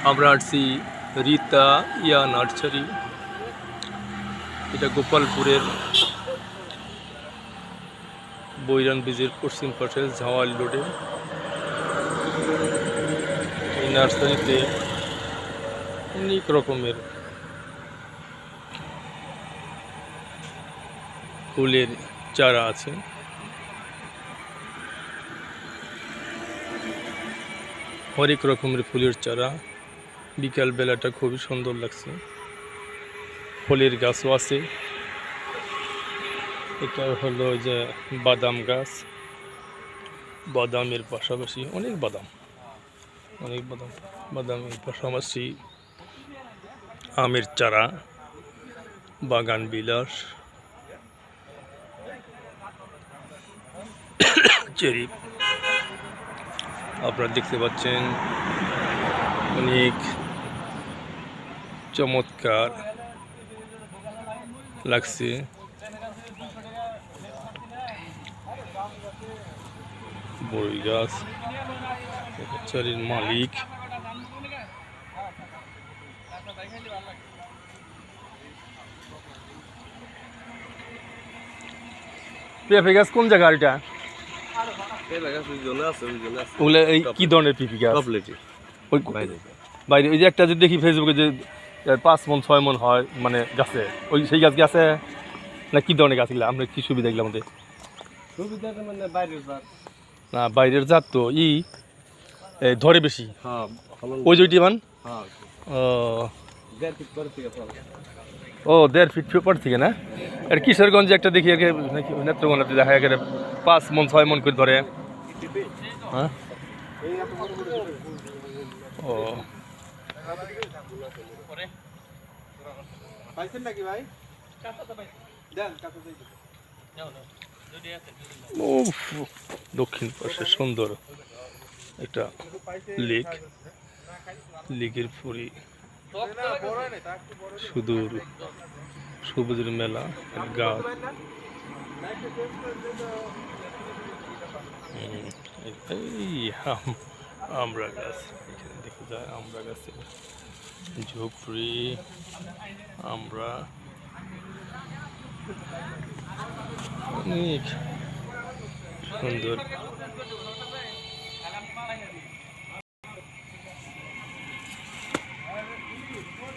আমরা আসছি রীতা ইয়া নার্সারি। এটা গোপালপুরের বৈরান ব্রিজের পশ্চিম পাশে ঝাওয়াল রোডে। এই নার্সারিতে অনেক রকমের ফুলের চারা আছে। হরেক রকমের ফুলের চারা। বিকাল বেলাটা খুবই সুন্দর লাগছে। ফলের গাছও আছে। এটা হলো যে বাদাম গাছ, বাদামের পাশাপাশি অনেক বাদাম, বাদামের পাশাপাশি আমের চারা, বাগান বিলাস, চেরি। আপনারা দেখতে পাচ্ছেন অনেক চমৎকার লাগছে। বড়ই গাছ, চারির মালিক। পেঁপে গাছ কোন জায়গা? এটা ওগুলো এই কি ধরনের পেঁপে গাছ? ওই বাইরে ওই যে একটা যদি দেখি ফেসবুকে যে 5 মন 6 মন হয় মানে গাছে, ওই সেই গাছ কি আছে না? কি ধরনের গাছ এগুলো? আমরা কি সুবিধা এগুলো আমাদের? না বাইরের জাত তো ধরে বেশি। ওই যে মান ও 1.5 ফিট পর থেকে না? আর কিশোরগঞ্জে একটা দেখি নেত্রকোনাতে দেখা গেলে 5 মন 6 মন করে ধরে। হ্যাঁ, ও দক্ষিণ পাশে সুন্দর একটা লেক, লেকের ফুরি সুদূর সবুজের মেলা, গাছ। আমরা গাছ এখানে দেখা যায়, আমরা গাছের ঝুপড়ি, আমরা অনেক সুন্দর।